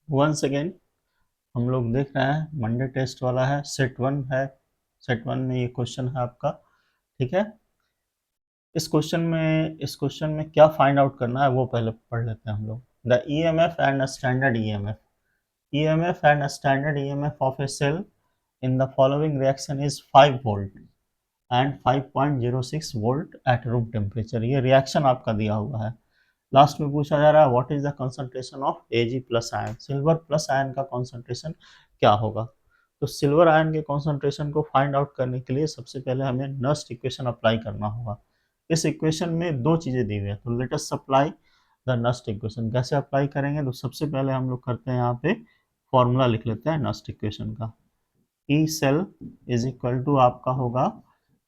Once again हम लोग देख रहे हैं मंडे टेस्ट वाला है, सेट वन है। सेट वन में ये क्वेश्चन है आपका। ठीक है, इस क्वेश्चन में क्या फाइंड आउट करना है वो पहले पढ़ लेते हैं हम लोग। The EMF and standard EMF and standard EMF of a cell in the following reaction is 5 volt and 5.06 volt at room temperature. ये रिएक्शन आपका दिया हुआ है। लास्ट में पूछा जा रहा है what is the concentration of AG plus ion, silver plus ion का कंसंट्रेशन क्या होगा। तो सिल्वर आयन के कंसंट्रेशन को फाइंड आउट करने के लिए सबसे पहले हमें नस्ट इक्वेशन अप्लाई करना होगा। इस इक्वेशन में दो चीजें दी हुई है, तो let us apply the Nernst equation. कैसे अप्लाई करेंगे, तो सबसे पहले हम लोग करते हैं यहाँ पे फॉर्मूला लिख लेते हैं नस्ट इक्वेशन का। E cell is equal to आपका होगा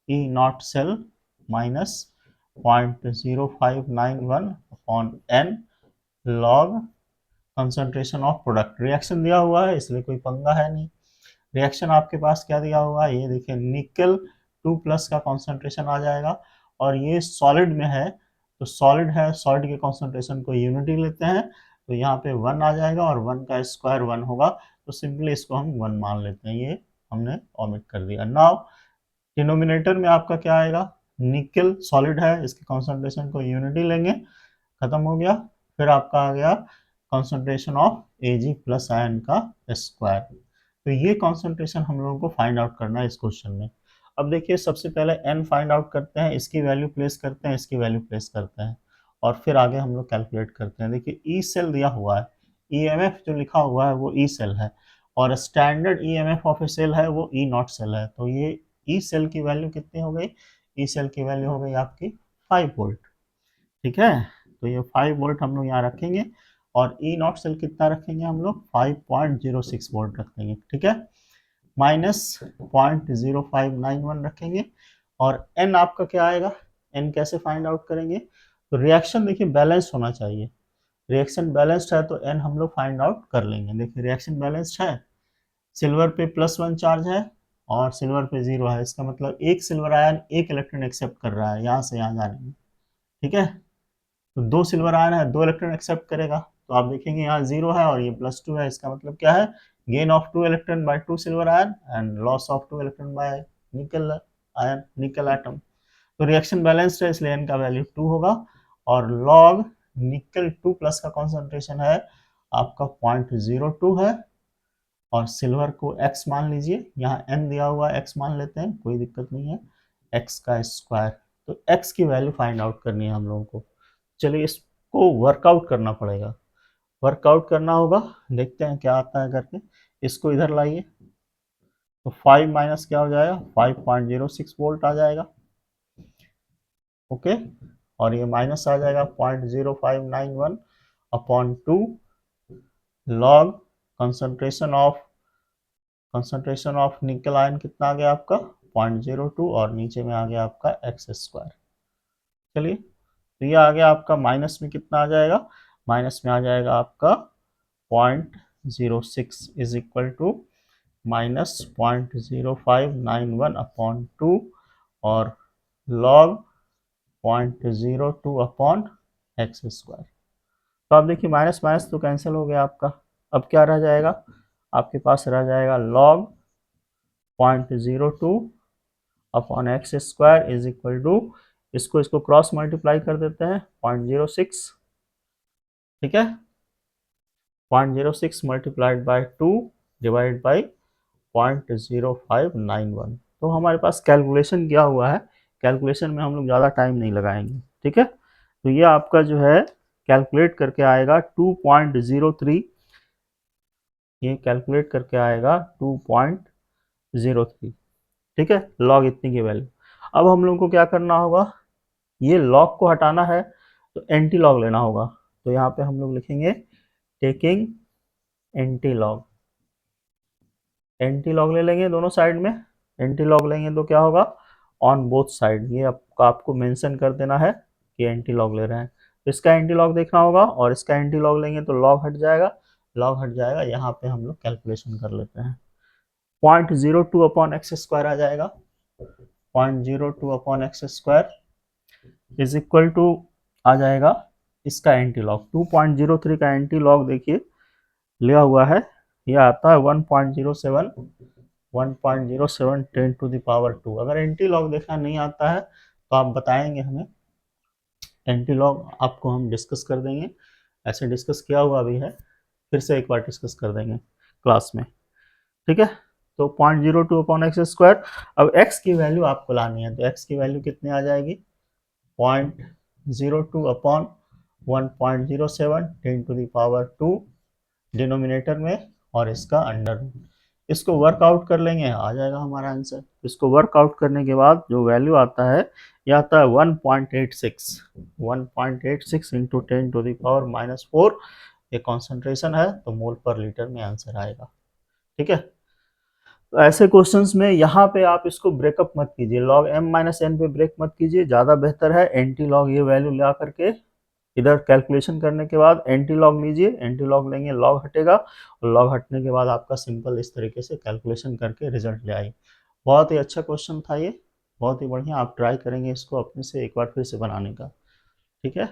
E not cell minus 0.0591 upon n log concentration of product. Reaction दिया हुआ है इसलिए कोई पंगा है नहीं। रिएक्शन आपके पास क्या दिया हुआ है, ये देखिए निकल 2 प्लस का कॉन्सेंट्रेशन आ जाएगा और ये सॉलिड में है, तो सॉलिड है, सॉलिड के कॉन्सेंट्रेशन को यूनिटी लेते हैं तो यहाँ पे 1 आ जाएगा और 1 का स्क्वायर 1 होगा, तो सिंपली इसको हम 1 मान लेते हैं। ये हमने ओमिट कर दिया। नाउ डिनोमिनेटर में आपका क्या आएगा, निकल सॉलिड है, इसके कॉन्सेंट्रेशन को यूनिटी लेंगे, खत्म हो गया। फिर आपका आ गया concentration of AG plus ion का स्क्वायर। तो ये कॉन्सेंट्रेशन हम लोगों को फाइंड आउट करना है इस क्वेश्चन में। अब देखिए सबसे पहले एन फाइंड आउट करते हैं, इसकी वैल्यू प्लेस करते हैं, इसकी वैल्यू प्लेस करते हैं और फिर आगे हम लोग कैलकुलेट करते हैं। देखिए ई सेल दिया हुआ है, ईएमएफ जो लिखा हुआ है वो ई सेल है और standard EMF of a cell है वो ई नॉट सेल है। तो ये ई सेल की वैल्यू कितनी हो गई, ई सेल की वैल्यू हो गई आपकी 5 वोल्ट। ठीक है, तो ये 5 वोल्ट हम लोग यहाँ रखेंगे और ई नॉट सेल कितना रखेंगे हम लोग, 5.06 वोल्ट रख देंगे। ठीक है, माइनस 0.0591 रखेंगे और एन आपका क्या आएगा, एन कैसे फाइंड आउट करेंगे, तो रिएक्शन देखिए बैलेंस होना चाहिए। रिएक्शन बैलेंस्ड है तो एन हम लोग फाइंड आउट कर लेंगे। देखिए रिएक्शन बैलेंस्ड है, सिल्वर पे +1 चार्ज है और सिल्वर पे 0 है, इसका मतलब एक सिल्वर आयन एक इलेक्ट्रॉन एक्सेप्ट कर रहा है यहाँ से यहाँ जाने में। ठीक है, तो 2 सिल्वर आयन है, 2 इलेक्ट्रॉन एक्सेप्ट करेगा, तो आप देखेंगे यहाँ 0 है और ये +2 है, इसका मतलब क्या है, gain of 2 electron by 2 silver ion and loss of 2 electron by निकल आयन, निकल एटम। तो रिएक्शन बैलेंस्ड है इसलिए n का वैल्यू 2 होगा और लॉग निकल 2 प्लस का कॉन्सेंट्रेशन है आपका 0.02 है और सिल्वर को x मान लीजिए, यहाँ n दिया हुआ है x मान लेते हैं, कोई दिक्कत नहीं है, x का स्क्वायर। तो x की वैल्यू फाइंड आउट करनी है हम लोगों को। चलिए इसको वर्कआउट करना पड़ेगा, वर्कआउट करना होगा, देखते हैं क्या आता है करके। इसको इधर लाइए तो 5 माइनस क्या हो जाएगा, 5.06 वोल्ट आ जाएगा। ओके, और ये माइनस आ जाएगा 0.0591 अपॉन 2 लॉग कंसंट्रेशन ऑफ निकल आयन कितना आ गया आपका 0.02 और नीचे में आ गया आपका एक्स स्क्वायर। चलिए तो ये आ गया आपका, माइनस में कितना आ जाएगा, माइनस में आ जाएगा आपका 0.06 is equal to minus 0.0591 upon 2 और लॉग 0.02 अपॉन एक्स स्क्वायर। तो आप देखिए माइनस माइनस तो कैंसिल हो गया आपका, अब क्या रह जाएगा, आपके पास रह जाएगा log 0.02 upon x square is equal to, इसको क्रॉस मल्टीप्लाई कर देते हैं 0.06। ठीक है, 0.06 मल्टीप्लाइड बाय 2 डिवाइड बाई 0.0591। तो हमारे पास कैलकुलेशन किया हुआ है, कैलकुलेशन में हम लोग ज़्यादा टाइम नहीं लगाएंगे। ठीक है, तो ये आपका जो है कैलकुलेट करके आएगा 2.03, ये कैलकुलेट करके आएगा 2.03। ठीक है, लॉग इतनी की वैल्यू। अब हम लोग को क्या करना होगा, ये लॉग को हटाना है तो एंटी लॉग लेना होगा। तो यहाँ पे हम लोग लिखेंगे taking anti log, anti log ले लेंगे दोनों साइड में। एंटी लॉग लेंगे तो क्या होगा, ऑन बोथ साइड, ये आपको मेंशन कर देना है कि एंटी लॉग ले रहे हैं। तो इसका एंटी लॉग देखना होगा और इसका एंटी लॉग लेंगे तो लॉग हट जाएगा, लॉग हट जाएगा। यहाँ पे हम लोग कैलकुलेशन कर लेते हैं, 0.02 अपॉन एक्स स्क्वायर आ जाएगा, 0.02 upon x square is equal to आ जाएगा इसका एंटी लॉग 2.03 का एंटी लॉग देखिए लिया हुआ है, यह आता है 1.07 10 टू द पावर 2। अगर एंटी लॉग देखना नहीं आता है तो आप बताएंगे हमें, एंटी लॉग आपको हम डिस्कस कर देंगे, ऐसे डिस्कस किया हुआ भी है, फिर से एक बार डिस्कस कर देंगे क्लास में, ठीक है। तो 0.02 अपॉन एक्स स्क्वायर। अब एक्स की वैल्यू आपको लानी है, तो एक्स की वैल्यू कितनी आ जाएगी, 0.02 upon 1.07 10 to the power 2 denominator में, और इसका अंडर रूट। इसको वर्कआउट कर लेंगे, आ जाएगा हमारा आंसर। इसको वर्कआउट करने के बाद जो वैल्यू आता है, यह आता है 1.86 इंटू 10 टू द पावर -4। ये कॉन्सेंट्रेशन है तो मोल पर लीटर में आंसर आएगा, ठीक है। तो ऐसे क्वेश्चंस में यहाँ पे आप इसको ब्रेकअप मत कीजिए, लॉग m माइनस एन पे ब्रेक मत कीजिए, ज़्यादा बेहतर है एंटी लॉग ये वैल्यू ला करके इधर कैलकुलेशन करने के बाद एंटी लॉग लीजिए, एंटी लॉग लेंगे लॉग हटेगा, और लॉग हटने के बाद आपका सिंपल इस तरीके से कैलकुलेशन करके रिजल्ट ले आइए। बहुत ही अच्छा क्वेश्चन था ये, बहुत ही बढ़िया। आप ट्राई करेंगे इसको अपने से एक बार फिर से बनाने का, ठीक है।